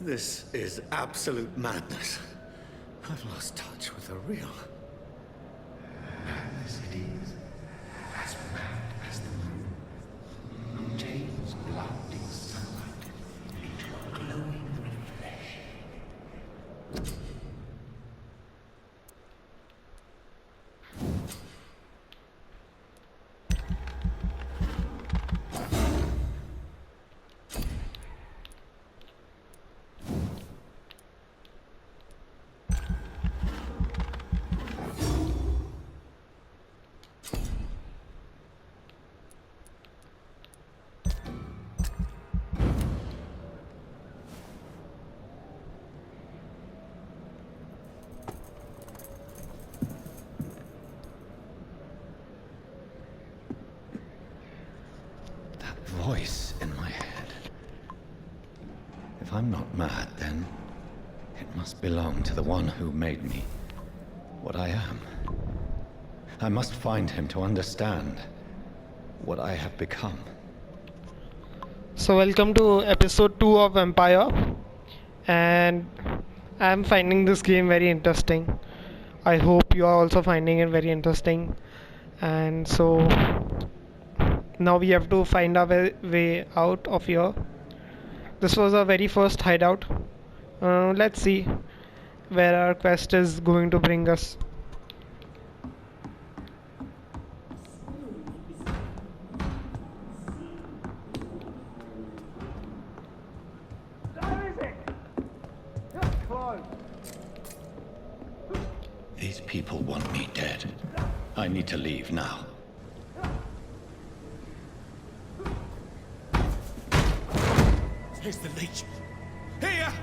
This is absolute madness. I've lost touch with the real. Madness it is, as mad as the moon, who takes blinding sunlight into a glowing reflection. Voice in my head. If I'm not mad, then it must belong to the one who made me what I am. I must find him to understand what I have become. So welcome to episode 2 of Vampyr, and I'm finding this game very interesting. I hope you are also finding it very interesting. And so now we have to find our way out of here. This was our very first hideout. Let's see where our quest is going to bring us. These people want me dead. I need to leave now. Here's the leech. Here!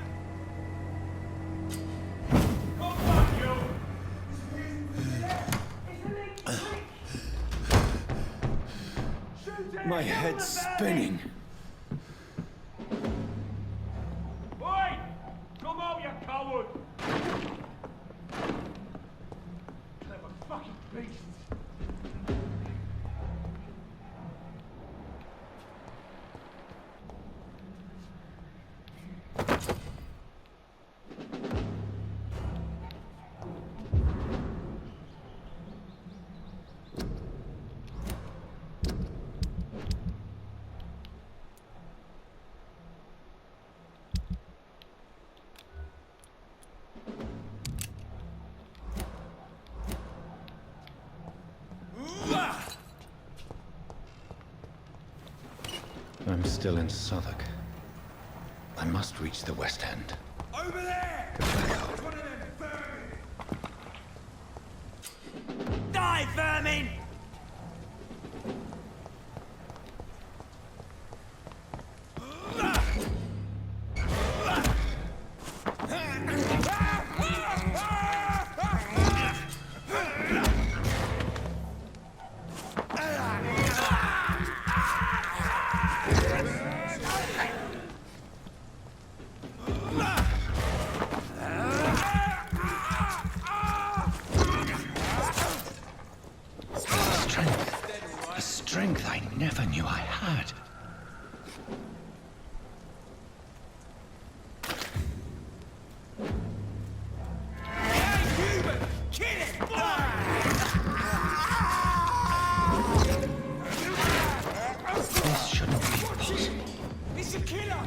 My head's spinning. Oi! Come out, you coward! Clever fucking beast! I'm still in Southwark. I must reach the West End. Over there! It's one of them vermin! Die, vermin! Strength I never knew I had. This shouldn't be possible. It's a killer!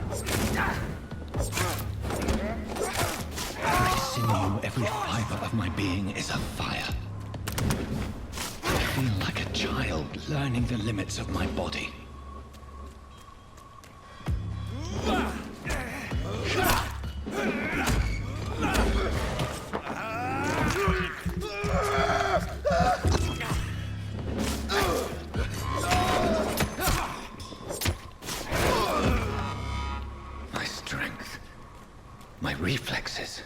Every sinew, every fiber of my being is afire. I feel like a child learning the limits of my body. My strength, my reflexes.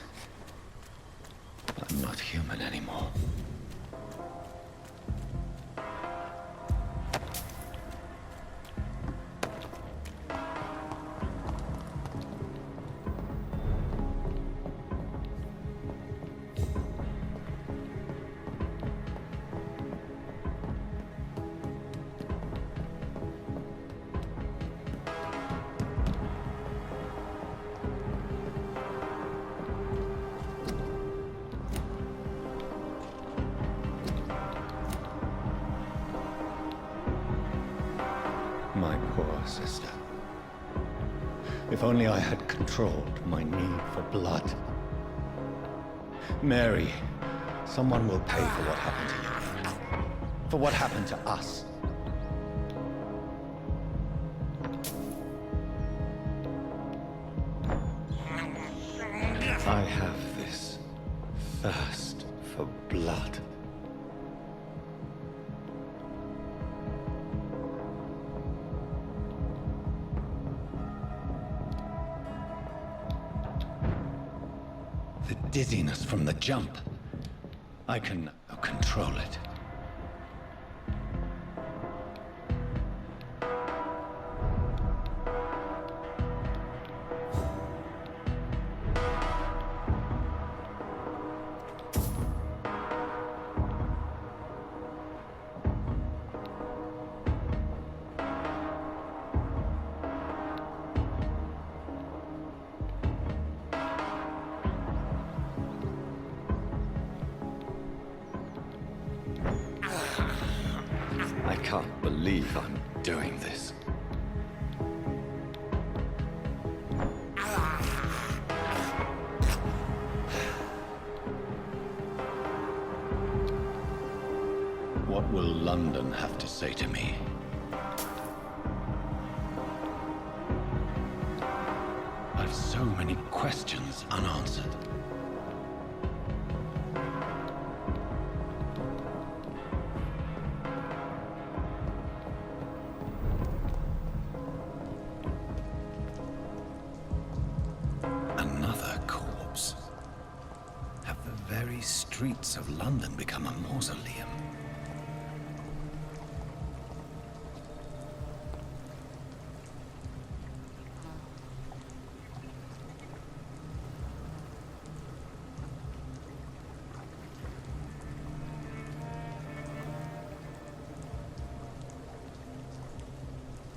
I'm not human anymore. My poor sister. If only I had controlled my need for blood. Mary, someone will pay for what happened to you. For what happened to us. I have this thirst for blood. The dizziness from the jump. I can control it. I can't believe I'm doing this. What will London have to say to me? I've so many questions unanswered. Another corpse. Have the very streets of London become a mausoleum?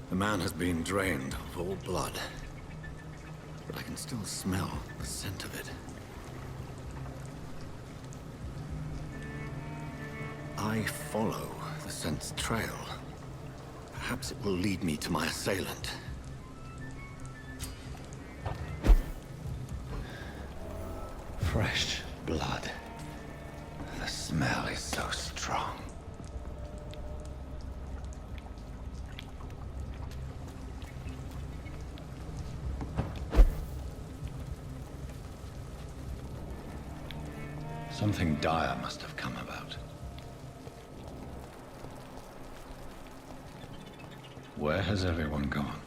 The man has been drained of all blood, but I can still smell the scent of it. I follow the scent's trail. Perhaps it will lead me to my assailant. Fresh blood. The smell is so strong. Something dire must have come about. Where has everyone gone?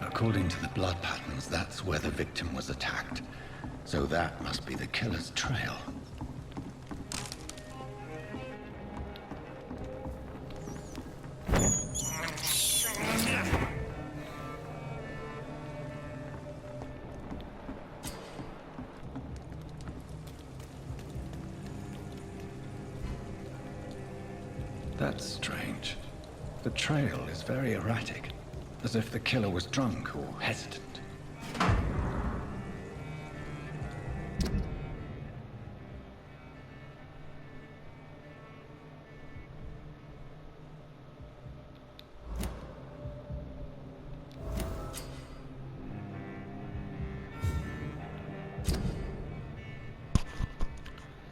According to the blood patterns, that's where the victim was attacked. So that must be the killer's trail. That's strange. The trail is very erratic. As if the killer was drunk or hesitant.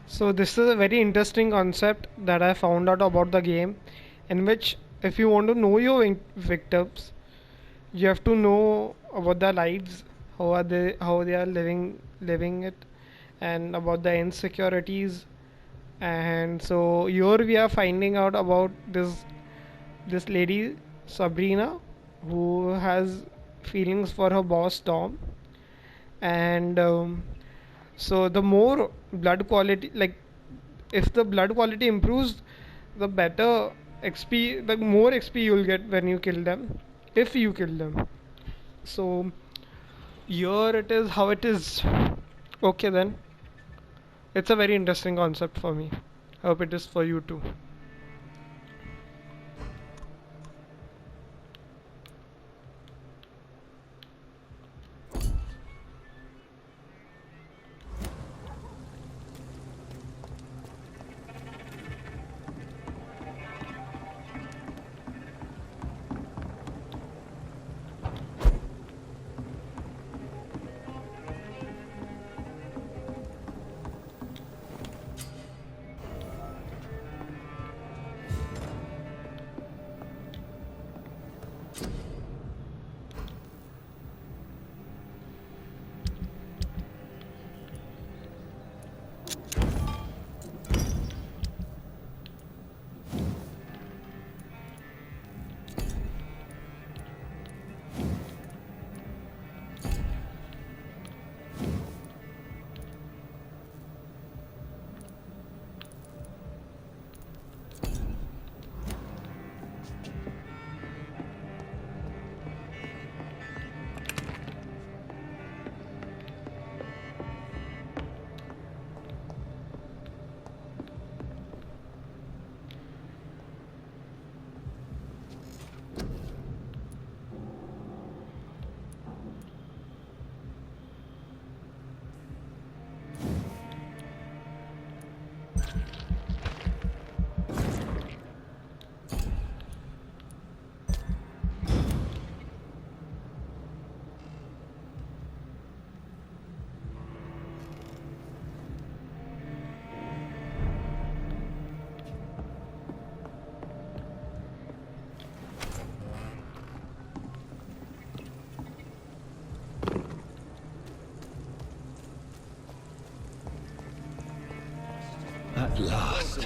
So this is a very interesting concept that I found out about the game, in which if you want to know your victims, you have to know about their lives, how they are living it, and about the insecurities. And so here we are finding out about this lady Sabrina, who has feelings for her boss Tom. And so the more blood quality, like if the blood quality improves, the better XP, the more XP you'll get when you kill them, if you kill them. So here it is how it is. Okay then, it's a very interesting concept for me. I hope it is for you too. At last,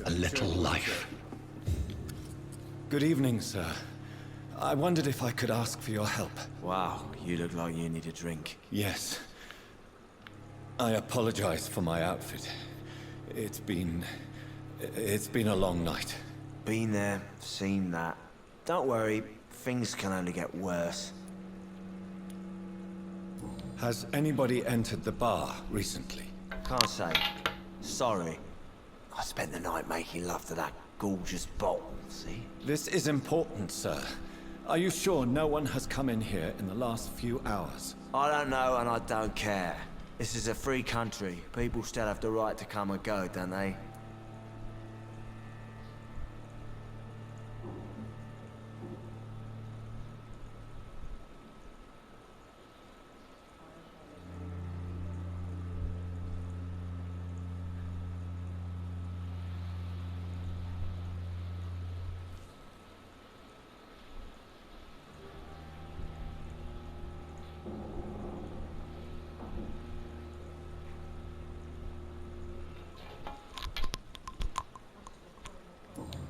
a little life. Good evening, sir. I wondered if I could ask for your help. Wow, you look like you need a drink. Yes. I apologize for my outfit. It's been a long night. Been there, seen that. Don't worry, things can only get worse. Has anybody entered the bar recently? Can't say. Sorry. I spent the night making love to that gorgeous bottle, see? This is important, sir. Are you sure no one has come in here in the last few hours? I don't know and I don't care. This is a free country. People still have the right to come and go, don't they?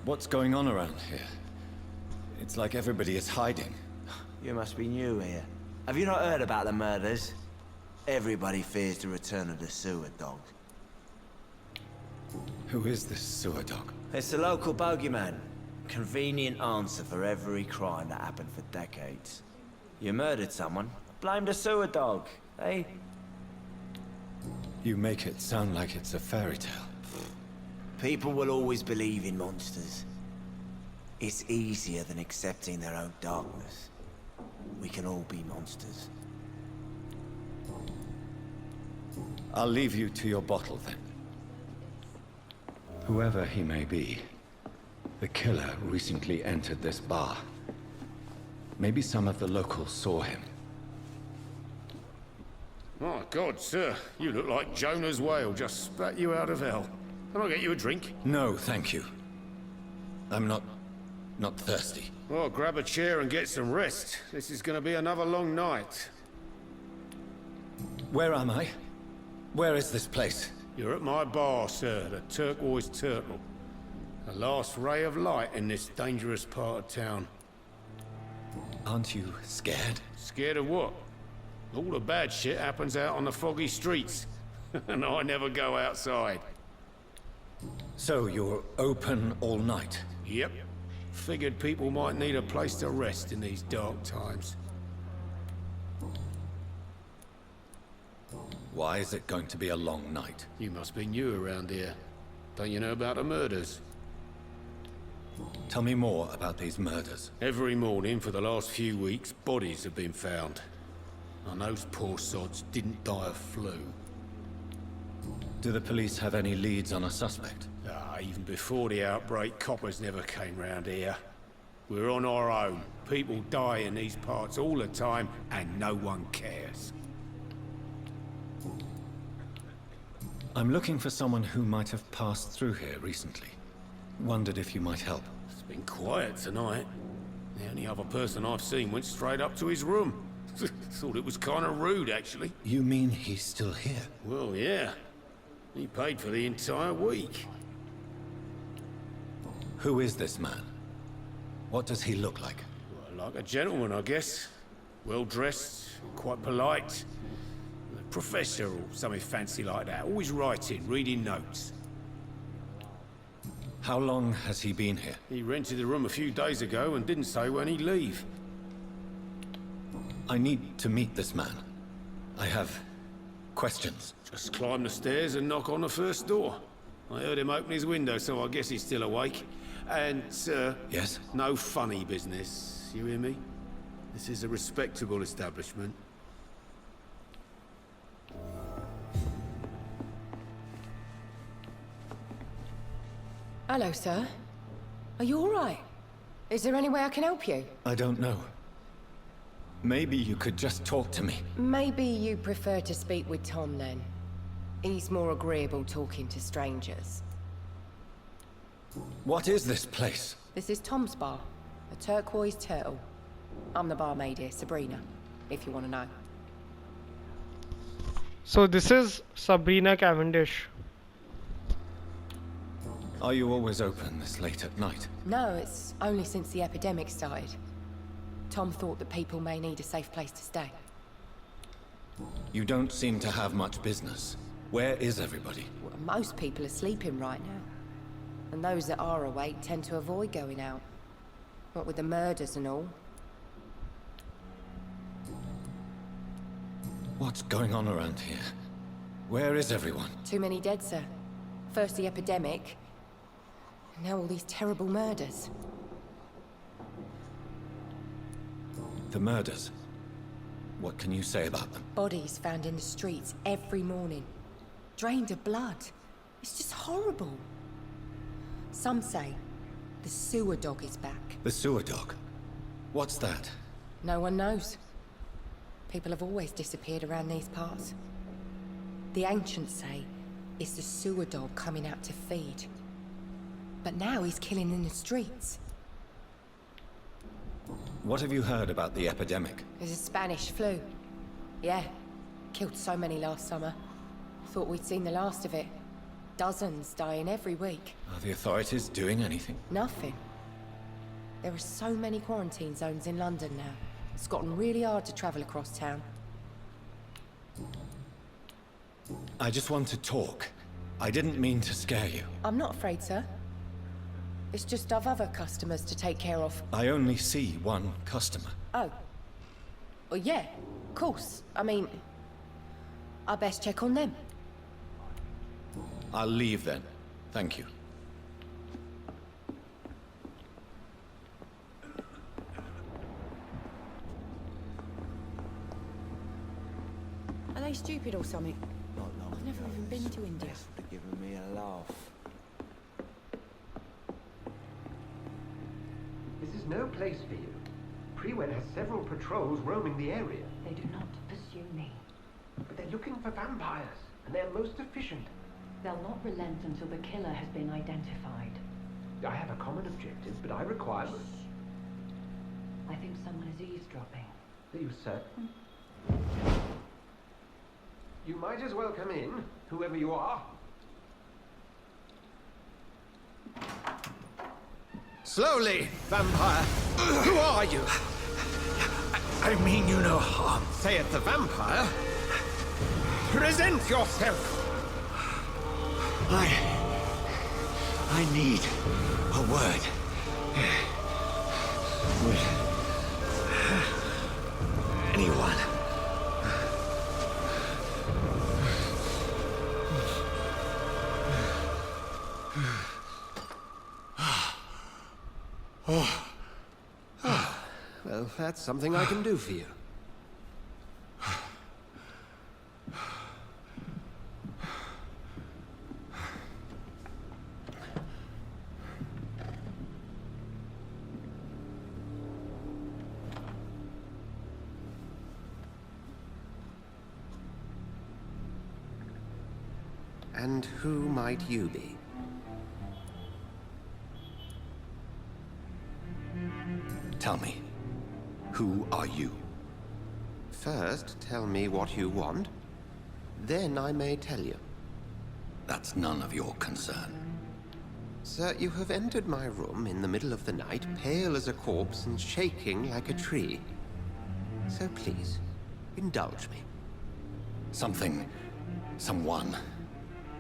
What's going on around here? It's like everybody is hiding. You must be new here. Have you not heard about the murders? Everybody fears the return of the sewer dog. Who is this sewer dog? It's the local bogeyman. Convenient answer for every crime that happened for decades. You murdered someone, blame the sewer dog, eh? You make it sound like it's a fairy tale. People will always believe in monsters. It's easier than accepting their own darkness. We can all be monsters. I'll leave you to your bottle then. Whoever he may be, the killer recently entered this bar. Maybe some of the locals saw him. My God, sir, you look like Jonah's whale just spat you out of hell. Can I get you a drink? No, thank you. I'm not thirsty. Well, grab a chair and get some rest. This is going to be another long night. Where am I? Where is this place? You're at my bar, sir, the Turquoise Turtle. The last ray of light in this dangerous part of town. Aren't you scared? Scared of what? All the bad shit happens out on the foggy streets. And I never go outside. So you're open all night? Yep. Figured people might need a place to rest in these dark times. Why is it going to be a long night? You must be new around here. Don't you know about the murders? Tell me more about these murders. Every morning for the last few weeks, bodies have been found. And those poor sods didn't die of flu. Do the police have any leads on a suspect? Even before the outbreak, coppers never came round here. We're on our own. People die in these parts all the time, and no one cares. I'm looking for someone who might have passed through here recently. Wondered if you might help. It's been quiet tonight. The only other person I've seen went straight up to his room. Thought it was kind of rude, actually. You mean he's still here? Well, yeah. He paid for the entire week. Who is this man? What does he look like? Well, like a gentleman, I guess. Well-dressed, quite polite. A professor or something fancy like that. Always writing, reading notes. How long has he been here? He rented the room a few days ago and didn't say when he'd leave. I need to meet this man. I have questions. Just climb the stairs and knock on the first door. I heard him open his window, so I guess he's still awake. And, Yes? no funny business, you hear me? This is a respectable establishment. Hello, sir. Are you all right? Is there any way I can help you? I don't know. Maybe you could just talk to me. Maybe you prefer to speak with Tom, then. He's more agreeable talking to strangers. What is this place? This is Tom's bar, a turquoise turtle. I'm the barmaid here, Sabrina, if you want to know. So this is Sabrina Cavendish. Are you always open this late at night? No, it's only since the epidemic started. Tom thought that people may need a safe place to stay. You don't seem to have much business. Where is everybody? Well, most people are sleeping right now. And those that are awake tend to avoid going out. What with the murders and all. What's going on around here? Where is everyone? Too many dead, sir. First the epidemic, and now all these terrible murders. The murders. What can you say about them? Bodies found in the streets every morning. Drained of blood. It's just horrible. Some say the sewer dog is back. The sewer dog? What's that? No one knows. People have always disappeared around these parts. The ancients say it's the sewer dog coming out to feed. But now he's killing in the streets. What have you heard about the epidemic? There's a Spanish flu. Yeah, killed so many last summer. Thought we'd seen the last of it. Dozens dying every week. Are the authorities doing anything? Nothing. There are so many quarantine zones in London now. It's gotten really hard to travel across town. I just want to talk. I didn't mean to scare you. I'm not afraid, sir. It's just I've other customers to take care of. I only see one customer. Oh. Well, yeah, of course. I mean, I best check on them. I'll leave then. Thank you. Are they stupid or something? Not long I've never ago, even been to India. this would have given me a laugh. This is no place for you. Prewen has several patrols roaming the area, They do not pursue me. but they're looking for vampires, and they're most efficient. They'll not relent until the killer has been identified. I have a common objective, but I require... I think someone is eavesdropping. Are you certain? You might as well come in, whoever you are. Slowly, vampire. Who are you? I mean you no harm, saith the vampire. Present yourself. I need a word. With anyone. Well, that's something I can do for you. And who might you be? Tell me, who are you? First, tell me what you want. Then I may tell you. That's none of your concern. Sir, you have entered my room in the middle of the night, pale as a corpse and shaking like a tree. So please, indulge me. Someone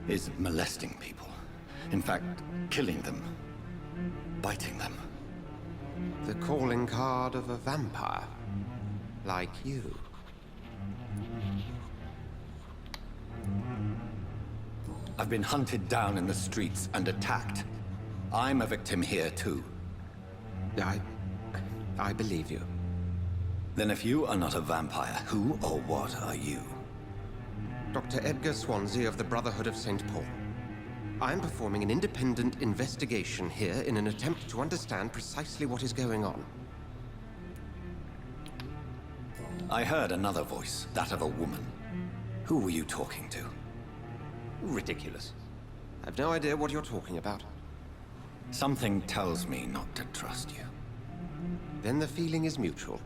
is molesting people. In fact, killing them. Biting them. The calling card of a vampire. Like you. I've been hunted down in the streets and attacked. I'm a victim here too. I believe you. Then if you are not a vampire, who or what are you? Dr. Edgar Swansea of the Brotherhood of St. Paul. I am performing an independent investigation here in an attempt to understand precisely what is going on. I heard another voice, that of a woman. Who were you talking to? Ridiculous. I've no idea what you're talking about. Something tells me not to trust you. Then the feeling is mutual.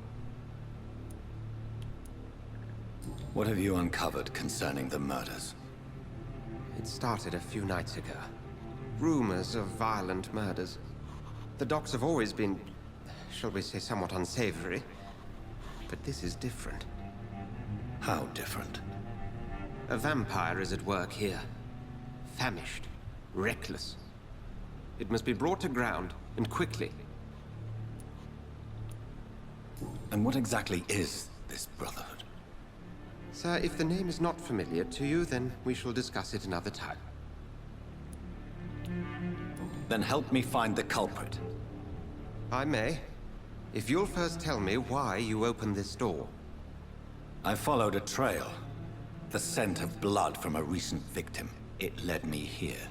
What have you uncovered concerning the murders? It started a few nights ago. Rumors of violent murders. The docks have always been, shall we say, somewhat unsavory. But this is different. How different? A vampire is at work here. Famished. Reckless. It must be brought to ground, and quickly. And what exactly is this Brotherhood? Sir, if the name is not familiar to you, then we shall discuss it another time. Then help me find the culprit. I may. If you'll first tell me why you opened this door. I followed a trail. The scent of blood from a recent victim. It led me here.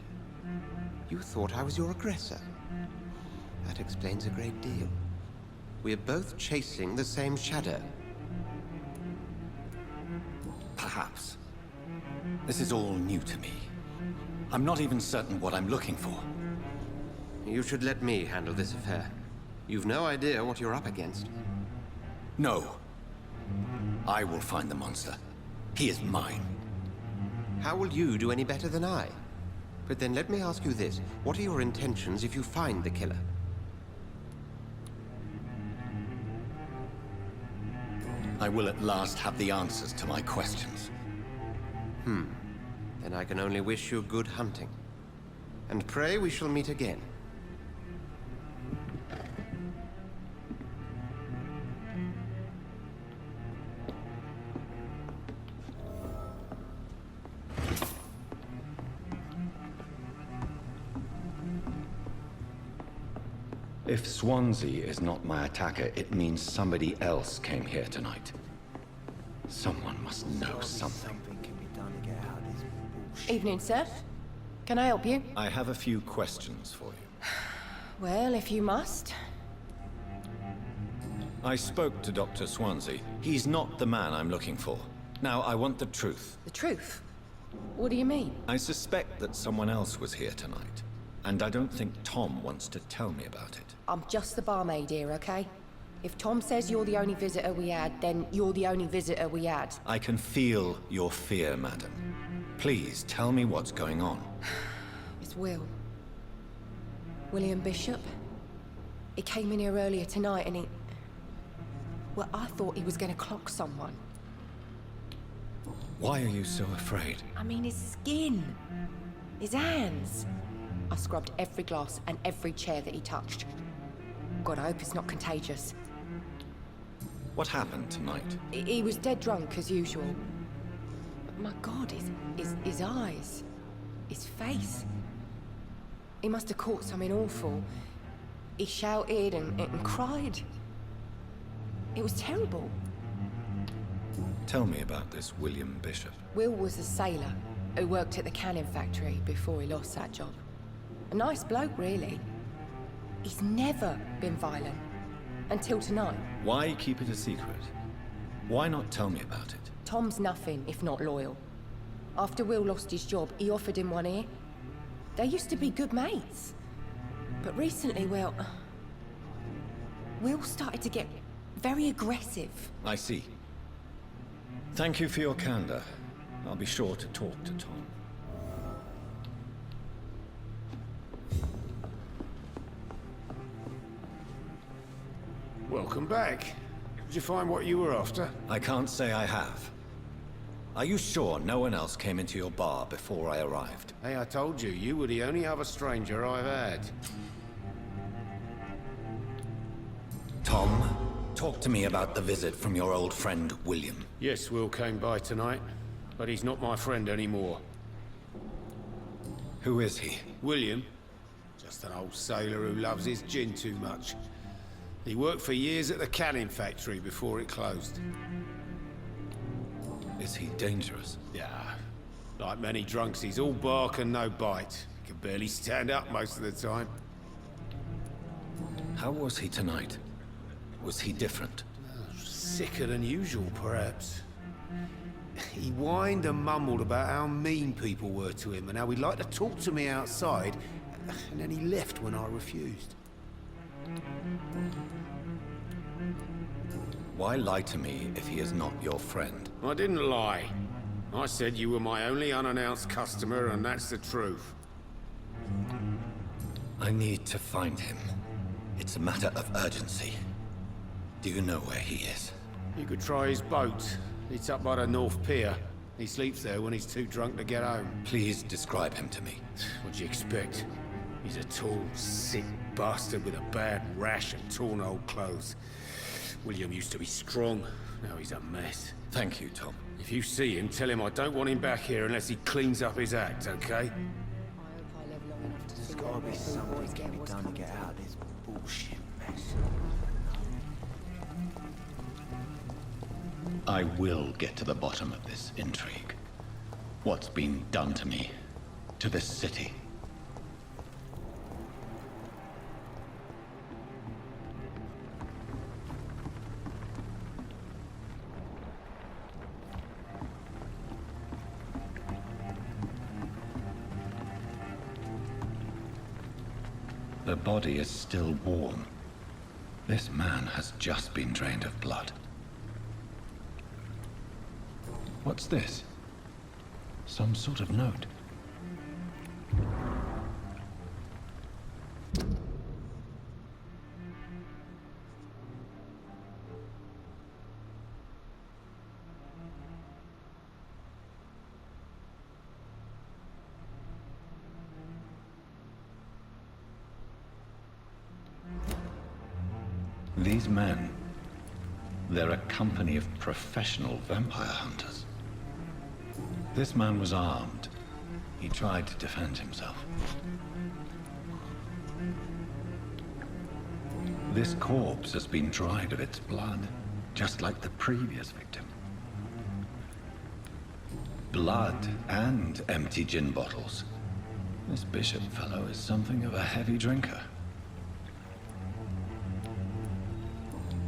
You thought I was your aggressor. That explains a great deal. We're both chasing the same shadow. Perhaps. This is all new to me. I'm not even certain what I'm looking for. You should let me handle this affair. You've no idea what you're up against. No. I will find the monster. He is mine. How will you do any better than I? But then let me ask you this. What are your intentions if you find the killer? I will at last have the answers to my questions. Then I can only wish you good hunting. And pray we shall meet again. If Swansea is not my attacker, it means somebody else came here tonight. Someone must know something. Can be done to get out of this bullshit. Evening, sir. Can I help you? I have a few questions for you. Well, if you must. I spoke to Dr. Swansea. He's not the man I'm looking for. Now, I want the truth. The truth? What do you mean? I suspect that someone else was here tonight. And I don't think Tom wants to tell me about it. I'm just the barmaid here, okay? If Tom says you're the only visitor we had, then you're the only visitor we had. I can feel your fear, madam. Please, tell me what's going on. It's Will. William Bishop. He came in here earlier tonight and he... Well, I thought he was gonna clock someone. Why are you so afraid? I mean, his skin. His hands. I scrubbed every glass and every chair that he touched. God, I hope it's not contagious. What happened tonight? He was dead drunk, as usual. But my God, his eyes. His face. He must have caught something awful. He shouted and cried. It was terrible. Tell me about this William Bishop. Will was a sailor who worked at the cannon factory before he lost that job. A nice bloke, really. He's never been violent. Until tonight. Why keep it a secret? Why not tell me about it? Tom's nothing if not loyal. After Will lost his job, he offered him one ear. They used to be good mates. But recently, well... Will started to get very aggressive. I see. Thank you for your candor. I'll be sure to talk to Tom. Welcome back. Did you find what you were after? I can't say I have. Are you sure no one else came into your bar before I arrived? Hey, I told you, you were the only other stranger I've had. Tom, talk to me about the visit from your old friend, William. Yes, Will came by tonight, but he's not my friend anymore. Who is he? William? Just an old sailor who loves his gin too much. He worked for years at the cannon factory before it closed. Is he dangerous? Yeah. Like many drunks, he's all bark and no bite. He can barely stand up most of the time. How was he tonight? Was he different? Sicker than usual, perhaps. He whined and mumbled about how mean people were to him and how he'd like to talk to me outside, and then he left when I refused. Why lie to me if he is not your friend? I didn't lie. I said you were my only unannounced customer, and that's the truth. I need to find him. It's a matter of urgency. Do you know where he is? You could try his boat. It's up by the North Pier. He sleeps there when he's too drunk to get home. Please describe him to me. What do you expect? He's a tall, sick bastard with a bad rash and torn old clothes. William used to be strong. Now he's a mess. Thank you, Tom. If you see him, tell him I don't want him back here unless he cleans up his act, okay? There's gotta be something can be done to get out of this bullshit mess. I will get to the bottom of this intrigue. What's been done to me, to this city. The body is still warm. This man has just been drained of blood. What's this? Some sort of note. These men, they're a company of professional vampire hunters. This man was armed. He tried to defend himself. This corpse has been dried of its blood, just like the previous victim. Blood and empty gin bottles. This bishop fellow is something of a heavy drinker.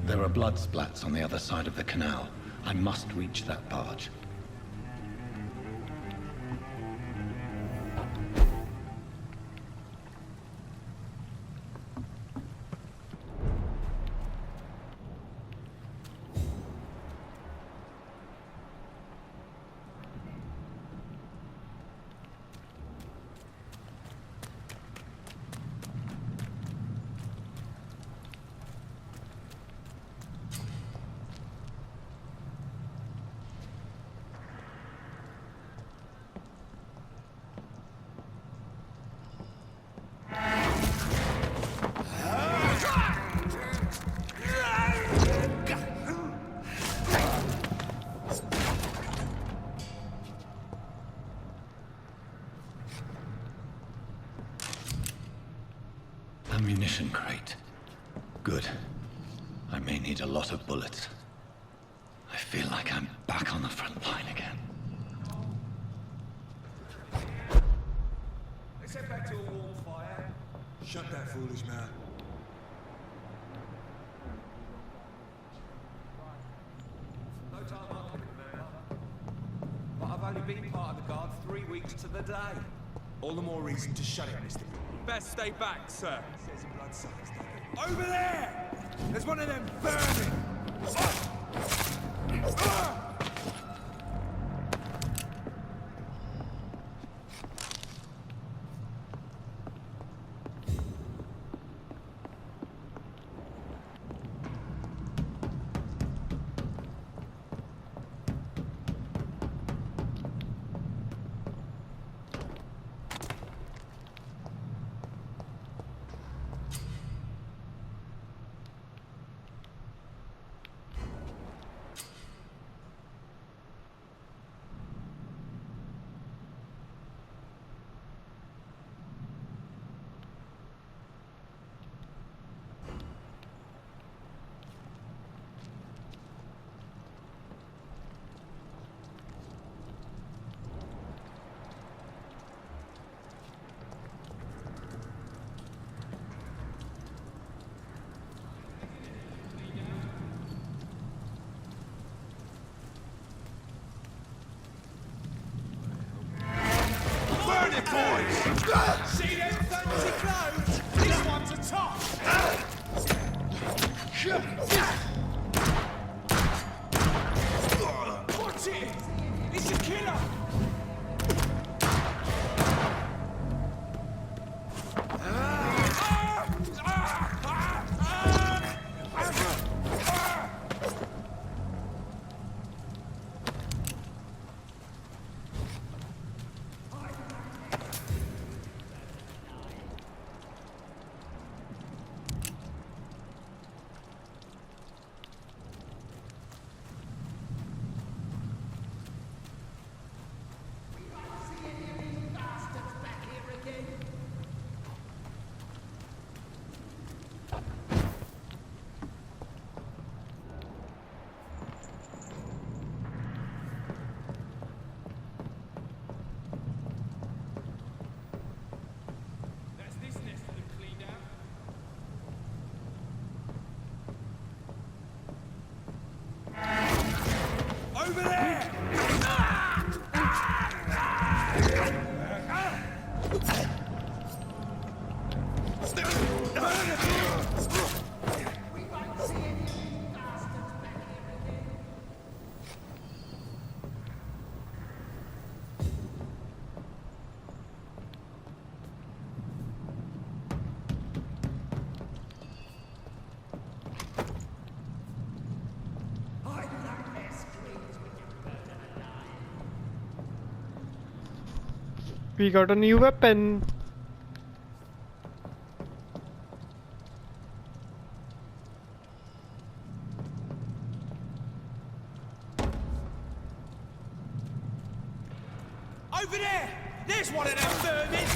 There are blood splats on the other side of the canal. I must reach that barge. Ammunition crate. Good. I may need a lot of bullets. I feel like I'm back on the front line again. Let's head back to a warm fire. Shut that foolish mouth. No time I can remember. But I've only been part of the guard 3 weeks to the day. All the more reason to shut it, mister. Best stay back, sir. Says a bloodsucker's done it. Over there! There's one of them burning! Burn it, boys! See them fancy clothes? This one's a top! Watch it! It's a killer! Over there! We got a new weapon. Over there! There's one of them vermin!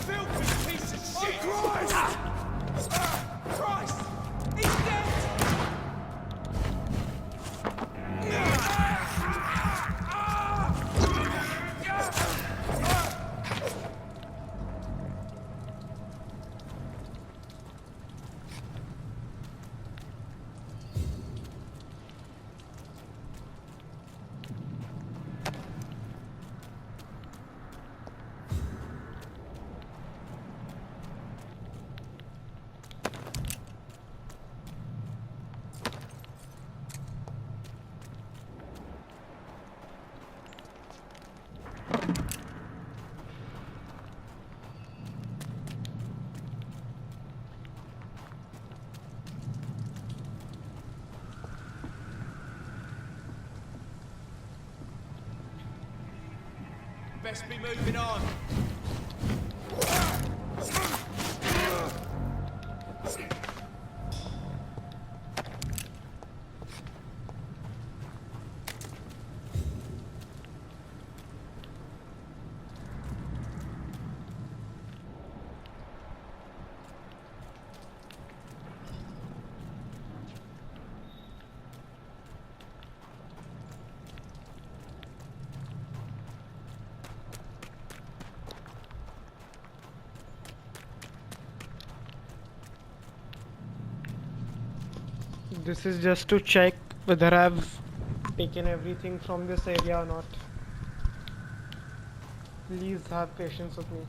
Filthy piece of shit! Oh, Christ! Christ! He's dead! Best be moving on. This is just to check whether I've taken everything from this area or not. Please have patience with me.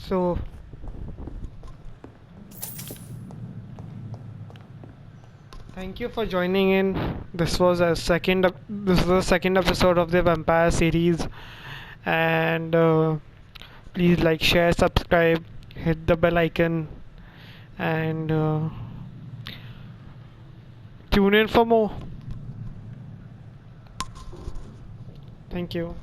So thank you for joining in. This was a this was the second episode of the Vampire series, and please like, share, subscribe, hit the bell icon, and tune in for more. Thank you.